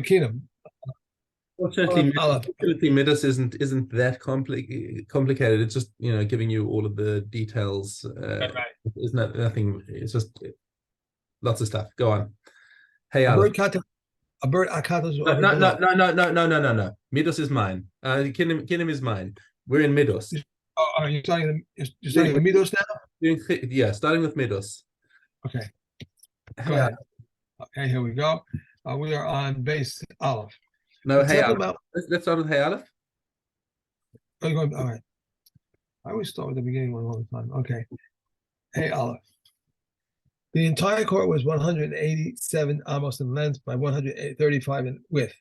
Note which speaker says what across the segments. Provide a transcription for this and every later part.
Speaker 1: Kinnim.
Speaker 2: Fortunately,
Speaker 1: Aleph.
Speaker 2: Middos isn't that complicated. It's just giving you all of the details.
Speaker 1: Right.
Speaker 2: It's nothing. It's just lots of stuff. Go on. Hey,
Speaker 1: A
Speaker 2: Aleph.
Speaker 1: bird kata. A bird akatas
Speaker 2: No,
Speaker 1: over
Speaker 2: no,
Speaker 1: below.
Speaker 2: no, no, no, no, no, no, no. Middos is mine. Kinnim is mine. We're in Middos.
Speaker 1: Are you starting the Middos now?
Speaker 2: Yeah, starting with Middos.
Speaker 1: Okay,
Speaker 2: Hey,
Speaker 1: go ahead. Okay, here we go. We are on base Aleph.
Speaker 2: No,
Speaker 1: Hey
Speaker 2: Aleph.
Speaker 1: about.
Speaker 2: Let's start with Hey Aleph.
Speaker 1: Oh, you're going, all right. I always start with the beginning one all the time. Okay. Hey Aleph. The entire court was 187 amos in length by 135 in width.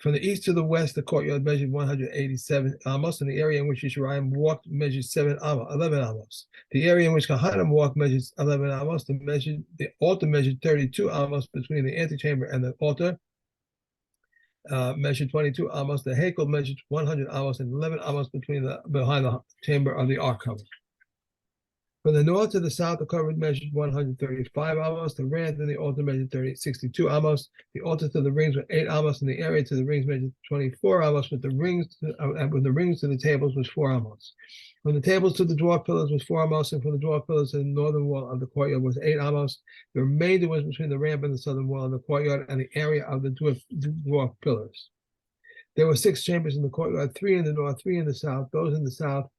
Speaker 1: From the east to the west, the courtyard measured 187 amos, and the area in which Yisrael walked measured 11 amos. The area in which Kohanim walked measured 11 amos. The altar measured 32 amos between the antechamber and the altar. Measured 22 amos. The Hakel measured 100 amos and 11 amos behind the chamber of the ark cover. From the north to the south, the cover measured 135 amos. The rand and the altar measured 62 amos. The altar to the rings were 8 amos, and the area to the rings measured 24 amos. With the rings to the tables was 4 amos. From the tables to the dwarf pillars was 4 amos, and from the dwarf pillars to the northern wall of the courtyard was 8 amos. The remainder was between the ramp and the southern wall of the courtyard and the area of the dwarf pillars. There were 6 chambers in the courtyard, 3 in the north, 3 in the south. Those in the south,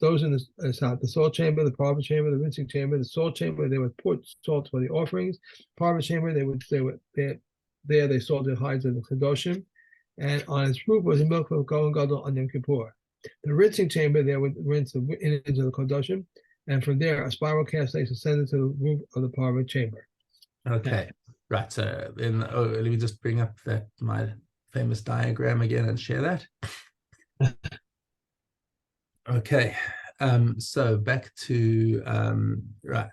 Speaker 1: those in the south, the salt chamber, the parva chamber, the rinsing chamber, the salt chamber, they would put salt for the offerings. Parva chamber, they salted hides of the kadoshim, and on its roof was a milk of Kohen Gadol on Yom Kippur. The rinsing chamber, they would rinse the into the kadoshim, and from there a spiral cast ice ascended to the roof of the parva chamber.
Speaker 2: Okay, right. So then, let me just bring up my famous diagram again and share that. Okay, so back to right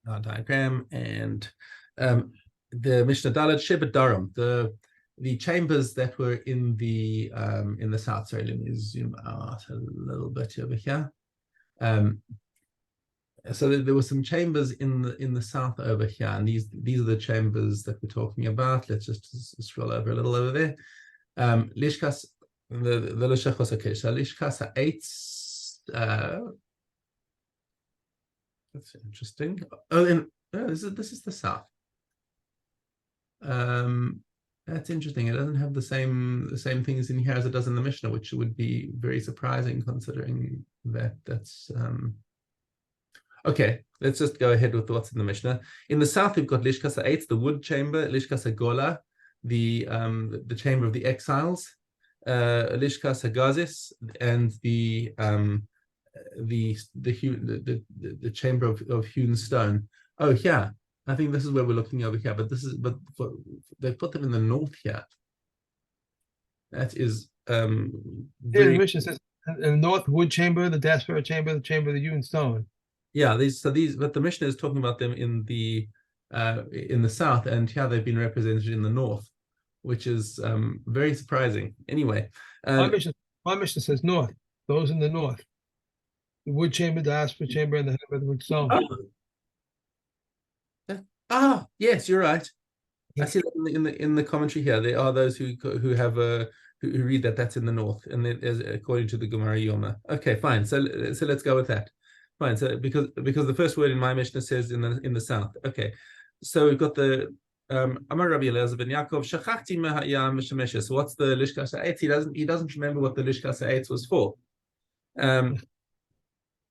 Speaker 2: our diagram and the Mishnah Dalet Shebet Daram, the chambers that were in the south. Sorry, let me zoom out a little bit over here. So there were some chambers in the south over here, and these are the chambers that we're talking about. Let's just scroll over a little over there. Lishkas the Lishachos. Okay, so Lishkas 8. That's interesting. Oh, and this is the south. That's interesting. It doesn't have the same things in here as it does in the Mishnah, which would be very surprising considering that's okay. Let's just go ahead with what's in the Mishnah. In the south, we've got Lishkas 8, the wood chamber, Lishkas Gola, the chamber of the exiles, Lishkas Gazis, and the chamber of hewn stone. Oh, yeah. I think this is where we're looking over here, but they put them in the north here. That is
Speaker 1: Here the Mishnah says in the north wood chamber, the diaspora chamber, the chamber of the hewn stone.
Speaker 2: Yeah, but the Mishnah is talking about them in the south, and here they've been represented in the north, which is very surprising. Anyway,
Speaker 1: my Mishnah says north. Those in the north. The wood chamber, the diaspora chamber, and the wood stone.
Speaker 2: Yes, you're right. I see that in the commentary here. There are those who have who read that's in the north, and it is according to the Gemara Yoma. Okay, fine. So let's go with that. Fine. So because the first word in my Mishnah says in the south. Okay. So we've got the Amar Rabbi Eliezer ben Yaakov Shachachti mehayam meshemeshes. So what's the Lishkas 8? He doesn't remember what the Lishkas 8 was for.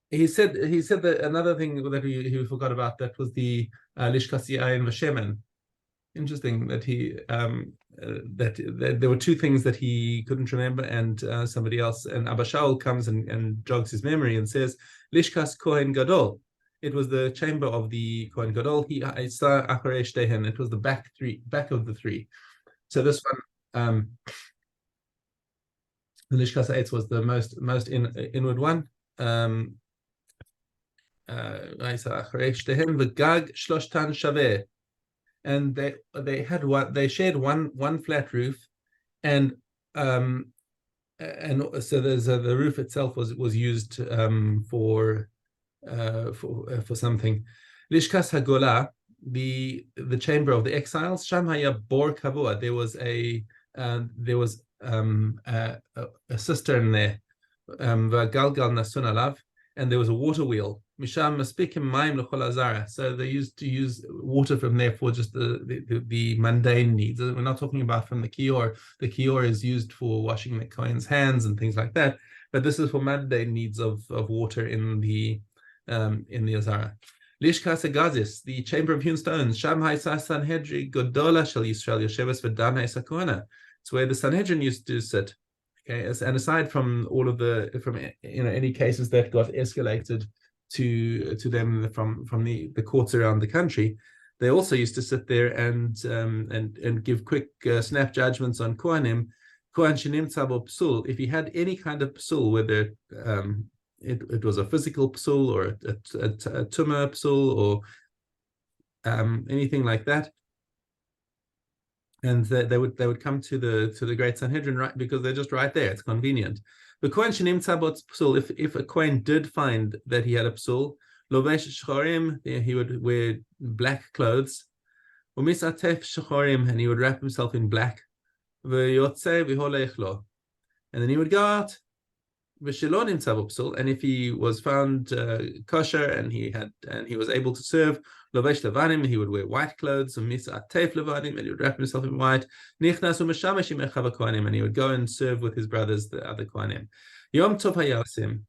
Speaker 2: He said that another thing that he forgot about, that was the Lishkas Yain v'Shemen. Interesting that that there were 2 things that he couldn't remember, and somebody else, and Abba Shaul comes and jogs his memory and says Lishkas Kohen Gadol. It was the chamber of the Kohen Gadol. It was the back of the 3. So this one, the Lishkas 8 was the most inward one. And they shared one flat roof, and so the roof itself was used for something. Lishkas Hagola, the chamber of the exiles. Sham haya bor kavua. There was a cistern there. Galgal nasun alav, and there was a water wheel. Misham maspikim maim l'chol azara. So they used to use water from there for just the mundane needs. We're not talking about from the kior. The kior is used for washing the kohen's hands and things like that. But this is for mundane needs of water in the azara. Lishkas Agazis, the chamber of hewn stones. Sham Haisa Sanhedrin Godola Shal Yisrael Yosheves V'Dam Haisa Kohana. It's where the Sanhedrin used to sit. Okay, and aside from all of any cases that got escalated to them from the courts around the country, they also used to sit there and give quick snap judgments on Kohanim. Kohan Shenim Tzabo Psul. If he had any kind of psul, whether it was a physical psul or a tumor psul or anything like that, and they would come to the Great Sanhedrin, right, because they're just right there. It's convenient. But Kohen shenim tzabot psul, if a Kohen did find that he had a psul, lovesh shchorim, he would wear black clothes, umisatef shchorim, and he would wrap himself in black, v'yotze v'holech lo, and then he would go out. And if he was found kosher and he was able to serve, lovesh levanim, he would wear white clothes, and he would wrap himself in white. And he would go and serve with his brothers, the other kohanim. Yom tov hayasim,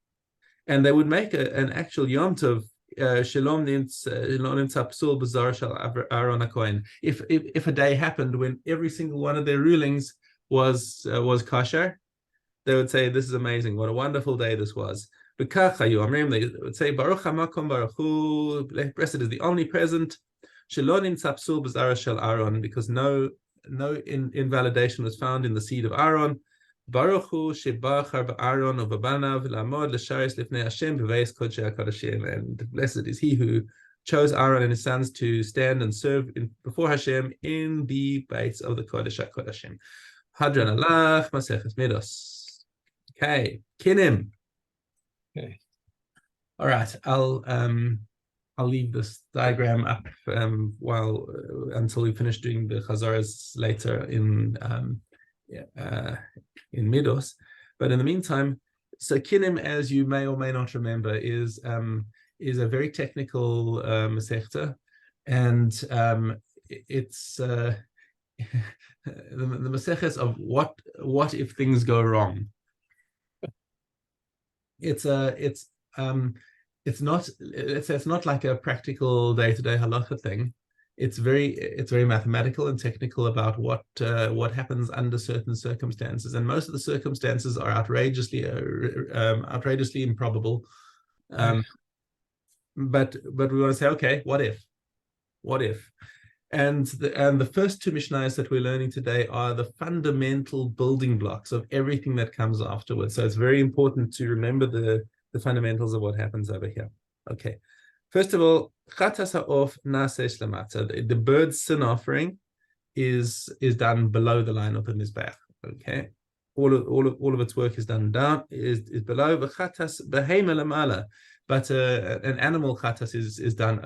Speaker 2: and they would make an actual yom tov. If a day happened when every single one of their rulings was kosher, they would say, "This is amazing! What a wonderful day this was." They would say, "Baruch Hamakom Baruch Hu, blessed is the omnipresent, Shelonim Tzapsul B'Zara Shel Aaron, because no invalidation was found in the seed of Aaron. Baruch Hu Shebachar B'Aaron U'B'Banav L'Amod L'Sharis Lifnei Hashem B'Veis Kodshei HaKodashim, and blessed is he who chose Aaron and his sons to stand and serve before Hashem in the Beis of the Kodesh HaKodashim." Hadran Alach Maseches Middos. Okay, Kinnim.
Speaker 1: Okay.
Speaker 2: All right, I'll leave this diagram up until we finish doing the chazaras later in Middos. But in the meantime, so Kinnim, as you may or may not remember, is a very technical masechta, and it's the maseches of what if things go wrong. It's not like a practical day-to-day halacha thing. It's very mathematical and technical about what happens under certain circumstances, and most of the circumstances are outrageously improbable. But we want to say, okay, what if? And the first two Mishnayos that we're learning today are the fundamental building blocks of everything that comes afterwards. So it's very important to remember the fundamentals of what happens over here. Okay. First of all, chatas ha'of nasesh lamata. The bird's sin offering is done below the line of the mizbeach. Okay. All of its work is done down, is below. V'chatas behema lamala. But an animal chatas is done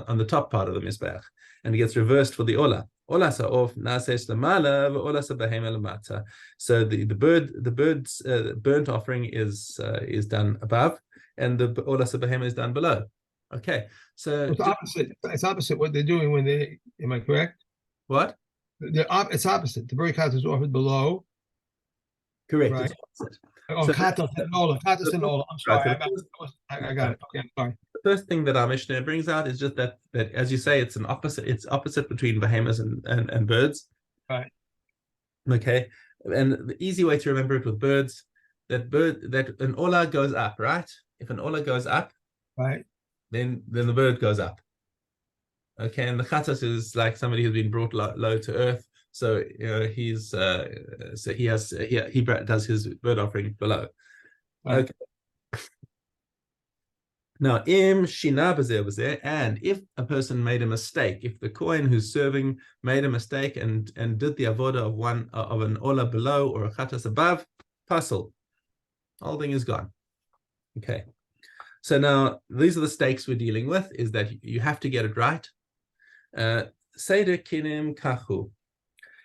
Speaker 2: on the top part of the mizbeach, and it gets reversed for the ola. Ola sa'of nasesh lamala v'ola sa'behema lamata. So the bird's burnt offering is done above, and the ola sa'behema is done below. Okay, so
Speaker 1: it's opposite. It's opposite what they're doing when they. Am I correct?
Speaker 2: What?
Speaker 1: It's opposite. The bird chatas is offered below.
Speaker 2: Correct.
Speaker 1: Right.
Speaker 2: It's opposite.
Speaker 1: Oh, chatas and ola. Chatas and ola. I'm sorry. I got it. Okay, I'm sorry.
Speaker 2: The first thing that our Mishnah brings out is just that as you say, it's an opposite. It's opposite between behemoths and birds.
Speaker 1: Right.
Speaker 2: Okay, and the easy way to remember it with birds, that an ola goes up, right? If an ola goes up,
Speaker 1: right,
Speaker 2: then the bird goes up. Okay, and the chatas is like somebody who's been brought low to earth. So he does his bird offering below. Right. Okay. Now, im shina b'zeh, and if a person made a mistake, if the kohen who's serving made a mistake and did the avoda of an ola below or a chatas above, pasul, whole thing is gone. Okay. So now these are the stakes we're dealing with: is that you have to get it right. Seder Kinnim Kachu.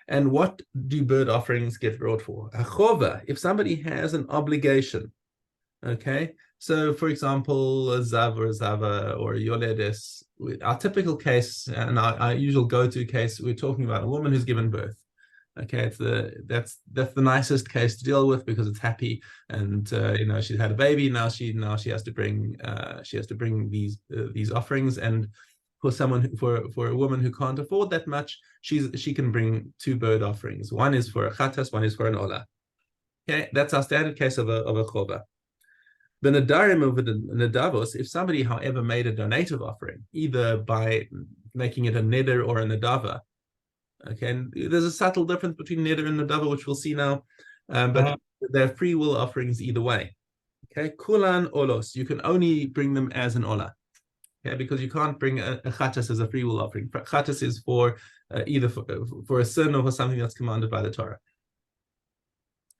Speaker 2: And what do bird offerings get brought for? A chova, if somebody has an obligation. Okay, so for example, a zav or a zava or a yoledes, our typical case and our usual go-to case, we're talking about a woman who's given birth. Okay, that's the nicest case to deal with because it's happy, and she's had a baby. Now she has to bring these offerings, and for a woman who can't afford that much, she can bring 2 bird offerings. One is for a chatas, one is for an ola. Okay, that's our standard case of a chova. The nadarim of the nadavos, if somebody, however, made a donative offering, either by making it a neder or a nadava. Okay, and there's a subtle difference between neder and nadava, which we'll see now, but they're free will offerings either way. Okay, kulan olos, you can only bring them as an ola. Okay, because you can't bring a chatas as a free will offering. Chatas is for either for a sin or for something that's commanded by the Torah.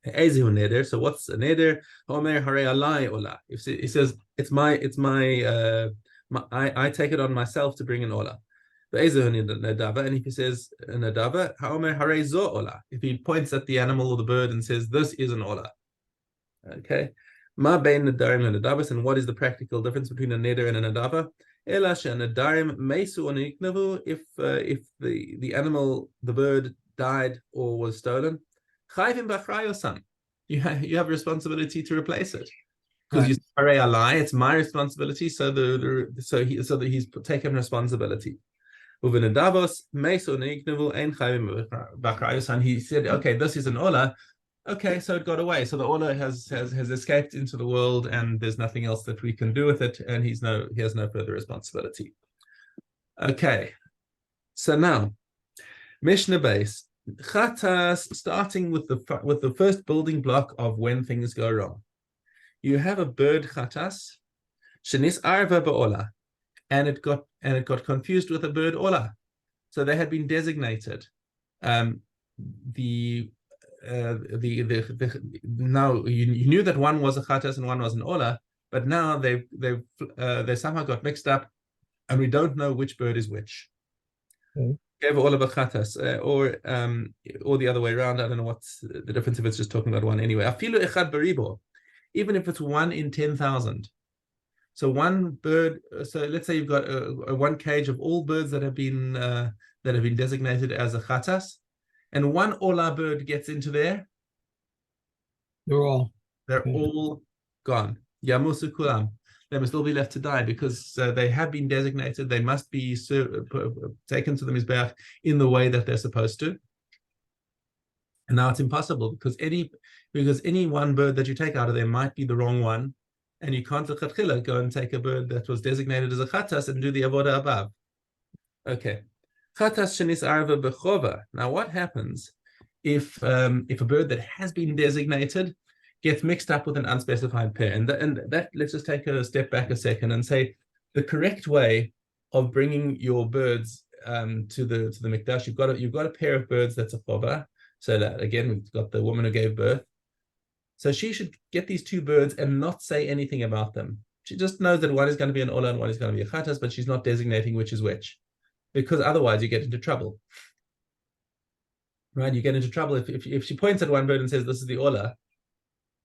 Speaker 2: Ezehu neder. So what's a neder? Homer hare alai ola. If it says it's my I take it on myself to bring an ola. And if he says nadava, homer hare zo ola. If he points at the animal or the bird and says this is an ola. Okay. Ma bein nadarim and nadavas, and what is the practical difference between a neder and a nadava? Elash and nadarim meisu oniknavu. If the animal, the bird, died or was stolen, you have responsibility to replace it because you say a lie. It's my responsibility, so that he's taken responsibility. And he said, okay, this is an ola. Okay, so it got away. So the ola has escaped into the world, and there's nothing else that we can do with it, and he has no further responsibility. Okay, so now Mishna base. Chatas, starting with the first building block of when things go wrong. You have a bird chatas, shenis arva ba'ola, and it got confused with a bird ola. So they had been designated. Now you knew that one was a chatas and one was an ola, but now they somehow got mixed up, and we don't know which bird is which. Okay. Or the other way around. I don't know what's the difference if it's just talking about one anyway. Even if it's 1 in 10,000. So one bird. So let's say you've got a one cage of all birds that have been designated as a chatas, and one ola bird gets into there. They're all gone. Yamusu kulam. They must all be left to die because they have been designated. They must be taken to the Mizbeach in the way that they're supposed to. And now it's impossible because any one bird that you take out of there might be the wrong one, and you can't go and take a bird that was designated as a chatas and do the avoda above. Okay, chatas shenis arva bechova. Now, what happens if a bird that has been designated gets mixed up with an unspecified pair? And that let's just take a step back a second and say the correct way of bringing your birds to the mikdash, you've got a pair of birds that's a chova. So that again, we've got the woman who gave birth. So she should get these 2 birds and not say anything about them. She just knows that one is going to be an ola and one is going to be a chatas, but she's not designating which is which, because otherwise you get into trouble. Right? You get into trouble if she points at one bird and says this is the ola.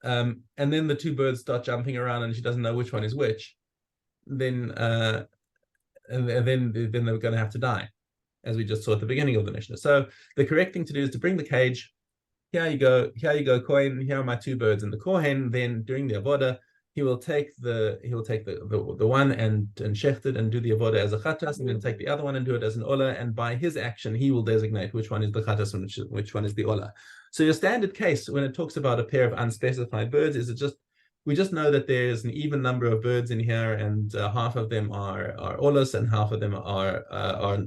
Speaker 2: And then the 2 birds start jumping around and she doesn't know which one is which, then they're going to have to die, as we just saw at the beginning of the Mishnah. So the correct thing to do is to bring the cage. Here you go, Kohen. Here are my 2 birds. And the Kohen, then during the avoda, he will take the one and shecht it and do the avoda as a chatas, and then take the other one and do it as an ola. And by his action, he will designate which one is the chatas and which one is the ola. So your standard case when it talks about a pair of unspecified birds is we just know that there's an even number of birds in here, and half of them are olas and half of them are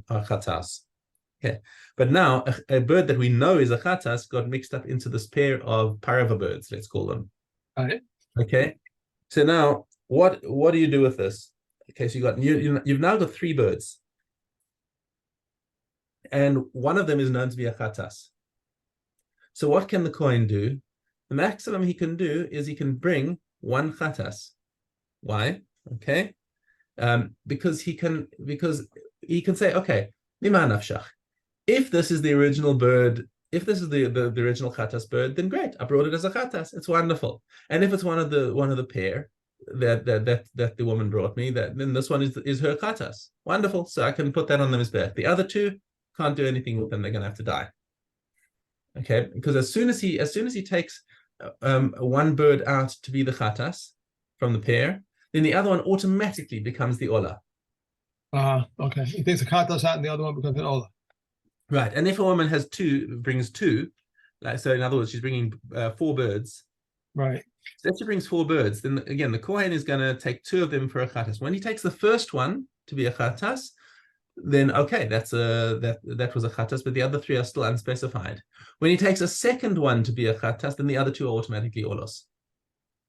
Speaker 2: chatas. Okay, but now a bird that we know is a chatas got mixed up into this pair of parava birds, let's call them. Okay, so now what do you do with this? Okay, so you've now got 3 birds, and one of them is known to be a chatas. So what can the Kohen do? The maximum he can do is he can bring 1 chatas. Why? Okay, because he can say, okay, Mima nafshach. If this is the original bird, if this is the original chatas bird, then great. I brought it as a chatas. It's wonderful. And if it's one of the pair that the woman brought me, then this one is her chatas. Wonderful. So I can put that on the mizbech. The other two can't do anything with them. They're going to have to die. Okay, because as soon as he takes one bird out to be the chatas from the pair, then the other one automatically becomes the ola.
Speaker 1: Okay. He takes a katas out and the other one becomes an ola.
Speaker 2: Right, and if a woman brings two, like so, in other words, she's bringing 4 birds.
Speaker 1: Right.
Speaker 2: So if she brings 4 birds, then again the kohen is going to take 2 of them for a chatas. When he takes the first one to be a chatas, then okay, that was a chatas, but the other 3 are still unspecified. When he takes a second one to be a chatas, then the other 2 are automatically olos.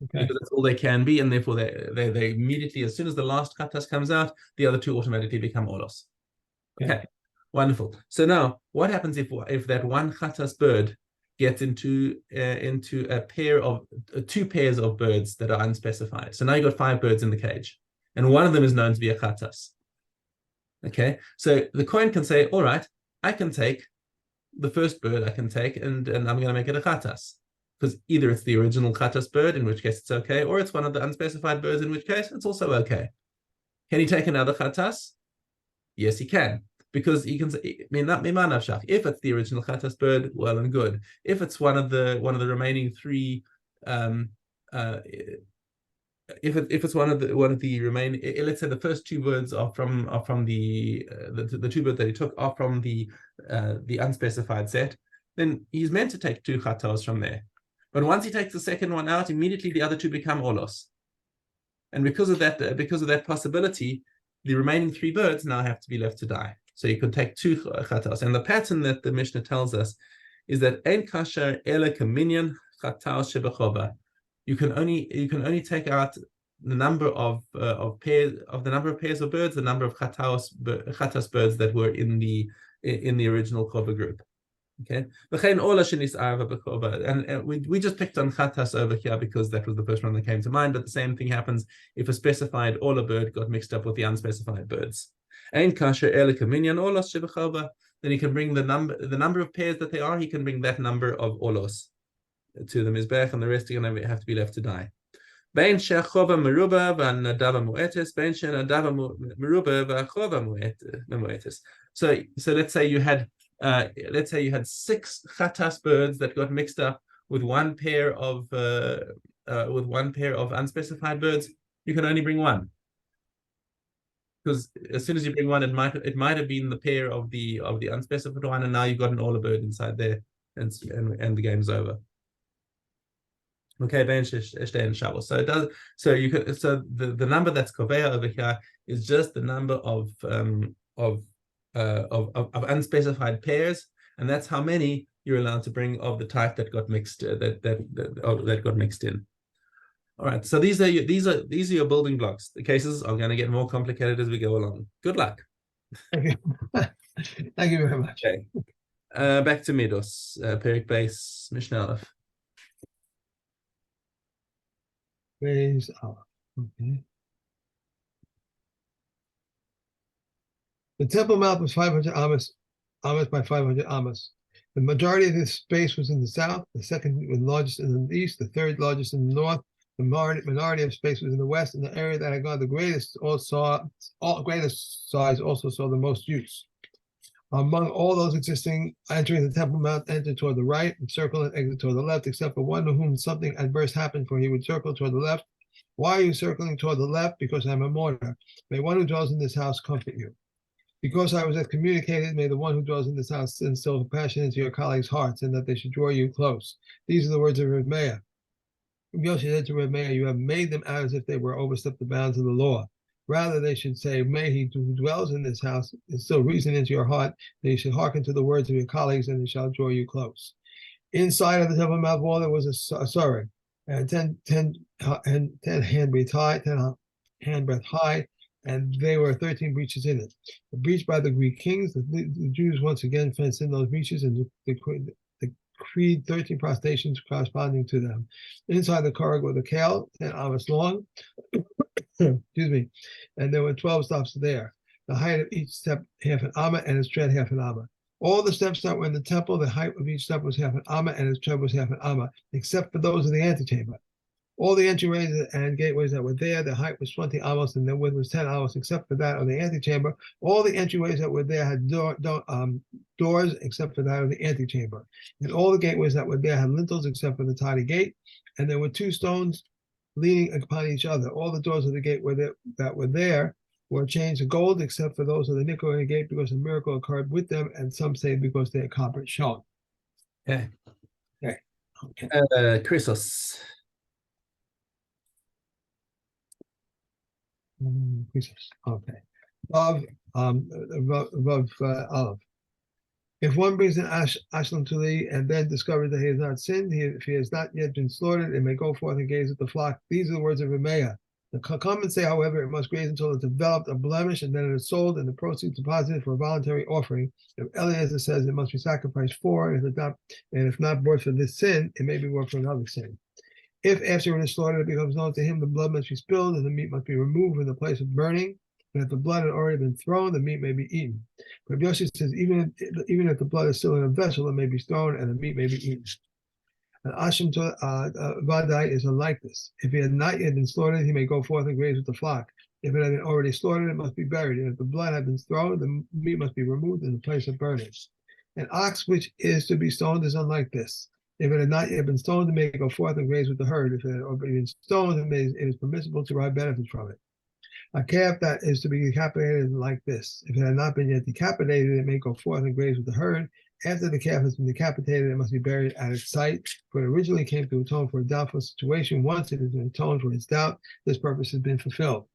Speaker 1: Okay.
Speaker 2: Because that's all they can be, and therefore they immediately, as soon as the last chatas comes out, the other 2 automatically become olos. Okay, wonderful. So now, what happens if that one chatas bird gets into a pair of 2 pairs of birds that are unspecified? So now you got 5 birds in the cage, and one of them is known to be a chatas. Okay, so the kohen can say, all right, I can take the first bird, and I'm going to make it a chatas. Because either it's the original chatas bird, in which case it's okay, or it's one of the unspecified birds, in which case it's also okay. Can he take another chatas? Yes, he can. Because he can say, if it's the original chatas bird, well and good. If it's one of the remaining 3, if it's one of the remaining, let's say the first 2 birds are from the 2 birds that he took are from the unspecified set, then he's meant to take 2 chatas from there. But once he takes the second one out, immediately the other 2 become olos. And because of that possibility, the remaining 3 birds now have to be left to die. So you could take 2 chatas. And the pattern that the Mishnah tells us is that ein kasher ele kaminyan chatas shebechova. You can only take out the number of pairs of birds, the number of chatas birds that were in the original chova group. Okay, and we just picked on chatas over here because that was the first one that came to mind. But the same thing happens if a specified ola bird got mixed up with the unspecified birds. Ein kasher ele kaminyan olos shebechova. Then he can bring the number of pairs that they are. He can bring that number of olos to the mizbech, and the rest are going to have to be left to die. Bein shechova meruba v'nadava muetes, bein shenadava meruba v'chova muetes. So let's say you had 6 chatas birds that got mixed up with one pair of unspecified birds. You can only bring one, because as soon as you bring one, it might have been the pair of the unspecified one, and now you've got an ola bird inside there, and the game's over. Okay, so it does. So you could. So the number that's koveya over here is just the number of unspecified pairs, and that's how many you're allowed to bring of the type that got mixed that got mixed in. All right. So these are your building blocks. The cases are going to get more complicated as we go along. Good luck.
Speaker 1: Thank you. Thank you very much.
Speaker 2: Okay. Back to Middos, Perik base Mishna Aleph.
Speaker 1: Raise up. Okay. The Temple Mount was 500 amos by 500 amos. The majority of this space was in the south, the second was largest in the east, the third largest in the north. The minority of space was in the west, and the area that had gone the greatest size also saw the most use. Among all those existing, entering the Temple Mount entered toward the right, and circle and exit toward the left, except for one to whom something adverse happened, for he would circle toward the left. Why are you circling toward the left? Because I'm a mourner. May one who dwells in this house comfort you. Because I was excommunicated, may the one who dwells in this house instill compassion into your colleagues' hearts, and that they should draw you close. These are the words of Reb Meir. Yoshi said to Reb Meir, you have made them out as if they were overstepped the bounds of the law. Rather, they should say, may he who dwells in this house instill reason into your heart, that you should hearken to the words of your colleagues, and they shall draw you close. Inside of the Temple Mount wall, there was a sorry, and 10 handbreadth high, and there were 13 breaches in it. The breach by the Greek kings, the Jews once again fenced in those breaches and decreed 13 prostrations corresponding to them. Inside the korog were the kale, 10 amos long, excuse me, and there were 12 stops there. the height of each step half an amma, and its tread half an amma. All the steps that were in the temple, the height of each step was half an amma, and its tread was half an amma, except for those of the antechamber. All the entryways and gateways that were there, the height was 20 amos, and the width was 10 amos, except for that of the antechamber. All the entryways that were there had doors, except for that of the antechamber. And all the gateways that were there had lintels, except for the tiny gate. And there were two stones leaning upon each other. All the doors of the gate that were there were changed to gold, except for those of the Nicolaitan gate, because a miracle occurred with them, and some say because they are copper shone.
Speaker 2: Okay. Chrysos.
Speaker 1: Okay. Olive. If one brings an ashlam to thee and then discovers that he has not sinned, if he has not yet been slaughtered, it may go forth and gaze at the flock. These are the words of Ramea. The comments say, however, it must graze until it's developed a blemish, and then it is sold, and the proceeds deposited for a voluntary offering. If Eliezer says it must be sacrificed for, and if not brought for this sin, it may be brought for another sin. If after it is slaughtered, it becomes known to him, the blood must be spilled, and the meat must be removed from the place of burning. But if the blood had already been thrown, the meat may be eaten. But Yoshi says, even if the blood is still in a vessel, it may be thrown, and the meat may be eaten. And Ashim Vadai is unlike this. If he had not yet been slaughtered, he may go forth and graze with the flock. If it had been already slaughtered, it must be buried. And if the blood had been thrown, the meat must be removed in the place of burning. An ox which is to be stoned is unlike this. If it had not yet been stoned, it may go forth and graze with the herd. If it had already been stoned, it is permissible to derive benefits from it. A calf that is to be decapitated is like this. If it had not been yet decapitated, it may go forth and graze with the herd. After the calf has been decapitated, it must be buried at its site, for it originally came to atone for a doubtful situation. Once it has been atoned for its doubt, this purpose has been fulfilled.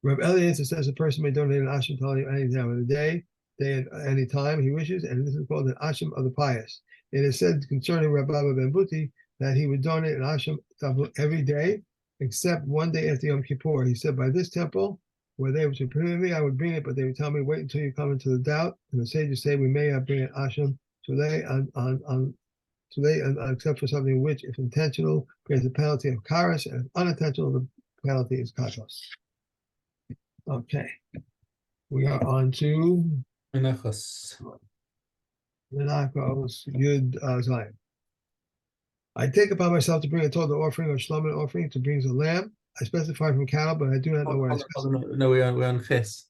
Speaker 1: Rav Eliezer says a person may donate an asham tali any time of the day at any time he wishes, and this is called an asham of the pious. It is said concerning Rabbi Ben Buti that he would donate an asham every day, except one day after Yom Kippur. He said, by this temple, where they were to permit me, I would bring it, but they would tell me, wait until you come into the doubt. And the sages say, we may not bring an asham today, except for something which, if intentional, bears the penalty of karas, and if unintentional, the penalty is katos. Okay. We are on to
Speaker 2: Menachos.
Speaker 1: Yud Zion. I take upon myself to bring a total offering or shlomin offering to bring a lamb. I specify from cattle, but I do not know where I specify.
Speaker 2: No, we're on Ches.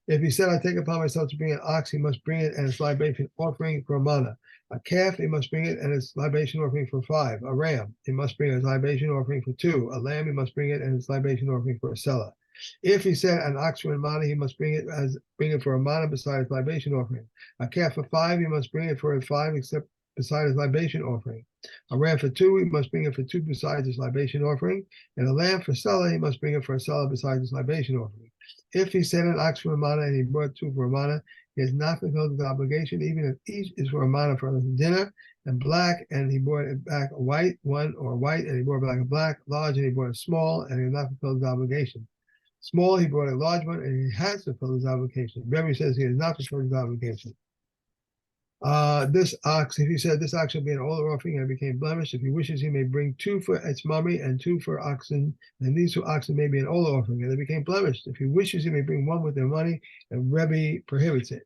Speaker 1: If he said, I take upon myself to bring an ox, he must bring it and its libation offering for a mana. A calf, he must bring it and its libation offering for 5. A ram, he must bring its libation offering for 2. A lamb, he must bring it and its libation offering for a seller. If he said an ox for a mana, he must bring it for a mana beside his libation offering. A calf for 5, he must bring it for a 5, except beside his libation offering. A ram for 2, he must bring it for 2 besides his libation offering. And a lamb for seller, he must bring it for a seller besides his libation offering. If he said an ox for a mana and he brought 2 for a mana, he has not fulfilled his obligation, even if each is for a mana for dinner, and black, and he brought it back a white one, or white, and he brought back a black, large, and he brought a small, and he has not fulfilled his obligation. Small, he brought a large one, and he has fulfilled his obligation. Rebbe says he has not fulfilled his obligation. This ox, if he said this ox shall be an older offering and it became blemished, if he wishes, he may bring 2 for its mummy and 2 for oxen, and these 2 oxen may be an older offering, and they became blemished. If he wishes, he may bring 1 with their money, and Rebbe prohibits it.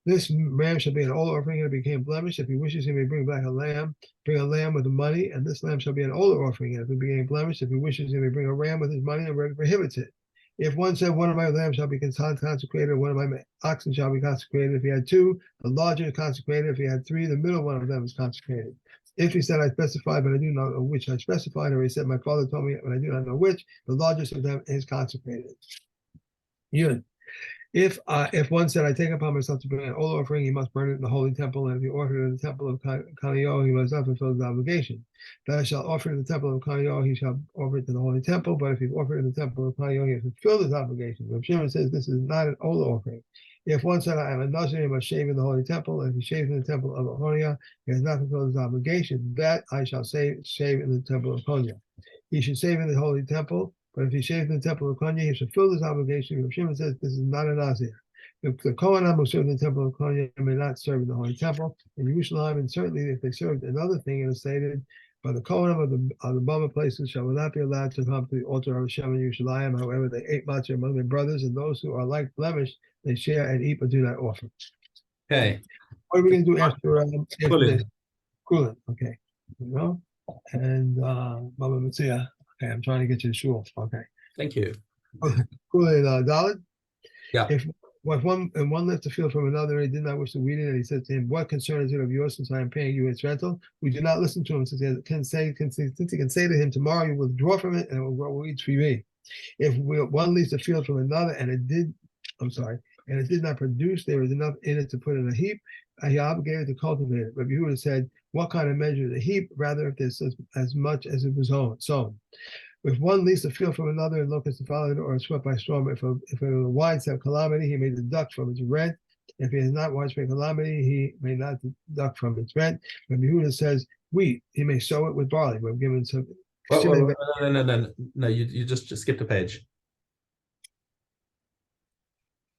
Speaker 1: This ram shall be an older offering and it became blemished. If he wishes, he may bring back a lamb with the money, and this lamb shall be an older offering, and if it became blemished, if he wishes, he may bring a ram with his money, and Rebbe prohibits it. If one said, one of my lambs shall be consecrated, one of my oxen shall be consecrated. If he had 2, the larger is consecrated. If he had 3, the middle one of them is consecrated. If he said, I specified, but I do not know which I specified, or he said, my father told me, but I do not know which, the largest of them is consecrated. Yud. If one said, I take upon myself to bring an old offering, he must burn it in the holy temple, and if he offered it in the temple of Kanio, he must not fulfill his obligation. That I shall offer it in the temple of Kanio, he shall offer it to the holy temple, but if he offered it in the temple of Kanio, he has fulfilled his obligation. Rav Shimon says this is not an old offering. If one said, I am a Nazir, he must shave in the holy temple, and if he shaves in the temple of Ahonia, he has not fulfilled his obligation. That I shall shave in the temple of Konya. He should shave in the holy temple, but if he shaves in the temple of Konya, he has fulfilled his obligation. Rav Shimon says this is not a Nazir. If the Kohanim who served in the temple of Konya may not serve in the holy temple in Yerushalayim, and certainly if they served another thing, it is stated But the Kohanim of the Bama places shall not be allowed to come to the altar of Hashem in Yerushalayim. However, they ate matzah among their brothers, and those who are like blemish, they share and eat, but do not offer.
Speaker 2: Okay.
Speaker 1: What are we going to do after
Speaker 2: Kulin.
Speaker 1: this? Kulin, okay. You know? And Baba Matzia. Okay, I'm trying to get you to shul. Okay.
Speaker 2: Thank you.
Speaker 1: Kulin Dalit.
Speaker 2: Yeah.
Speaker 1: If one left the field from another, and he did not wish to weed it, and he said to him, "What concern is it of yours, since I am paying you its rental?" We do not listen to him, since he can say to him, "Tomorrow you will withdraw from it, and it will grow weeds for me." If one leaves the field from another, and it did not produce, there is enough in it to put in a heap, he obligated to cultivate it. But Yehuda said, "What kind of measure is a heap? Rather, if there's as much as it was sown." If one leaves a field from another and locusts follow it, or swept by storm, if a widespread calamity, he may deduct from its rent. If it is not widespread calamity, he may not deduct from its rent. But Yehuda says, wheat, he may sow it with barley. We've given some.
Speaker 2: No, you just skipped a page.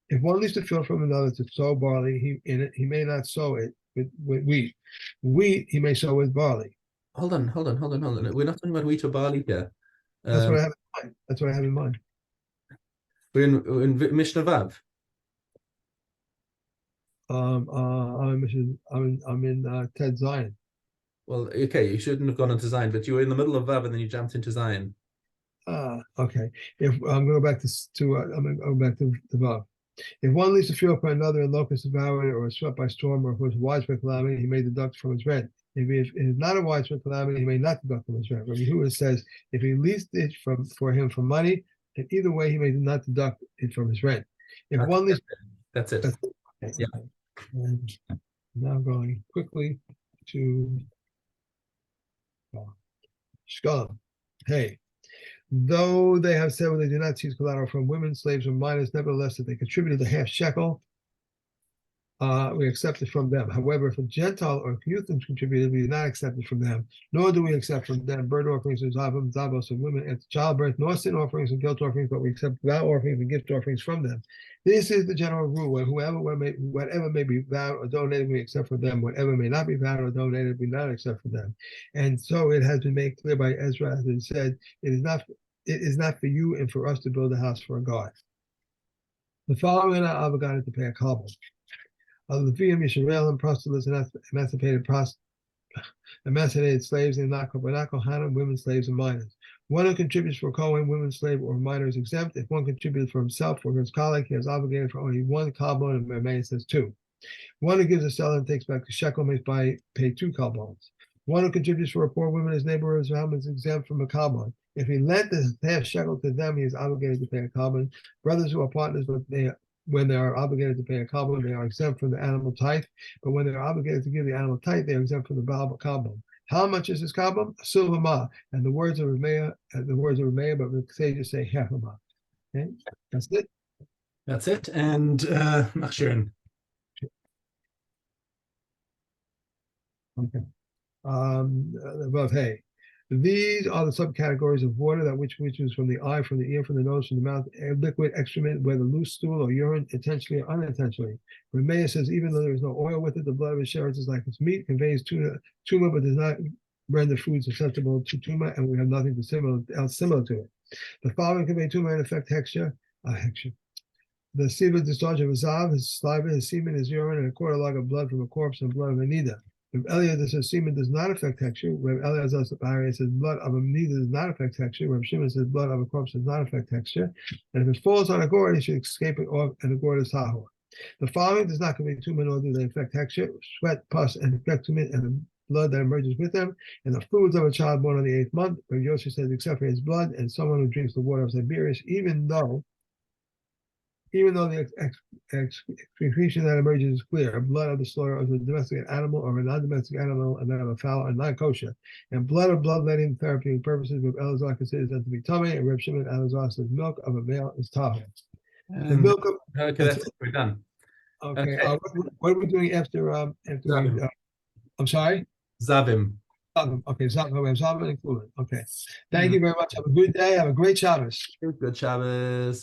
Speaker 1: If one leaves the field from another to sow barley, he may not sow it with wheat. Wheat, he may sow with barley.
Speaker 2: Hold on. We're not talking about wheat or barley here.
Speaker 1: That's what I have in mind. That's what I have in mind.
Speaker 2: We're in Mishna Vav.
Speaker 1: I'm in Ted Zion.
Speaker 2: Well, okay, you shouldn't have gone into Zion, but you were in the middle of Vav and then you jumped into Zion.
Speaker 1: Okay. If I'm going to go back I'm going to go back to Vav. If one leaves the field for another and locusts devour it, or is swept by storm, or if it was widespread calamity, he may deduct from his rent. If it is not a widespread calamity, he may not deduct from his rent. Rabbi Yehuda says, if he leased it for him for money, then either way he may not deduct it from his rent. If one leaves,
Speaker 2: that's it.
Speaker 1: Okay.
Speaker 2: Yeah.
Speaker 1: And now going quickly to Shkolem. Hey. Though they have said they do not seize collateral from women, slaves, or minors, nevertheless, if they contributed a half shekel, we accept it from them. However, if a Gentile or Kinnim contributed, we do not accept it from them, nor do we accept from them burnt offerings of Zavim, Zavos, of women at childbirth, nor sin offerings and guilt offerings, but we accept vow offerings and gift offerings from them. This is the general rule, whatever may be vowed or donated, we accept from them. Whatever may not be vowed or donated, we not accept from them. And so it has been made clear by Ezra, as it said, it is not for you and for us to build a house for a God. The following are obligated to pay a carbon. Levium, Yisraelim, proselytes, and emancipated slaves, and not Kohanim, women, slaves, and minors. One who contributes for Kohen, women, slave, or minor is exempt. If one contributes for himself or his colleague, he is obligated for only one carbon, and Mermei says two. One who gives a seller and takes back the shekel may pay two carbons. One who contributes for a poor woman, his neighbor, or his family is exempt from a carbon. If he lent the half shekel to them, he is obligated to pay a carbon. Brothers who are partners, when they are obligated to pay a carbon, they are exempt from the animal tithe. But when they are obligated to give the animal tithe, they are exempt from the carbon. How much is this carbon? A silver ma. And the words of Rameh, but the sages say half a ma. Okay, that's it.
Speaker 2: That's it. And Machshirin.
Speaker 1: Okay. Above hay. These are the subcategories of water that which is from the eye, from the ear, from the nose, from the mouth, liquid, excrement, whether loose stool or urine, intentionally or unintentionally. Rameh says, even though there is no oil with it, the blood of his sheretz is like its meat, conveys tumah, but does not render food susceptible to tumah, and we have nothing similar to it. The following convey tumah and affect texture. The siva discharge of a zav, his saliva, his semen, his urine, and a quarter log of blood from a corpse and blood of a nida. If Eliezer says semen does not affect texture, Reb Eliezer says blood of a nida does not affect texture, Reb Shimon says blood of a corpse does not affect texture, and if it falls on a gourd, he should escape it off, and the gourd is tahor. The following does not convey tumah, nor do they affect texture: sweat, pus, and infectument, and the blood that emerges with them, and the fluids of a child born on the 8th month. Reb Yosef says except for his blood, and someone who drinks the water of Tiberias, even though the excretion that emerges is clear, blood of the slaughter of a domestic animal or a non-domestic animal, and that of a fowl are not kosher. And blood of bloodletting therapeutic purposes, Reb Elazar considers that to be tummy, and Reb Shimon Elazar says milk of a male is tahor. The milk of
Speaker 2: okay, that's it. We're done.
Speaker 1: Okay. What are we doing after I'm sorry?
Speaker 2: Zavim.
Speaker 1: Okay, Zavim included. Okay. Thank you very much. Have a good day. Have a great Shabbos.
Speaker 2: Good Shabbos.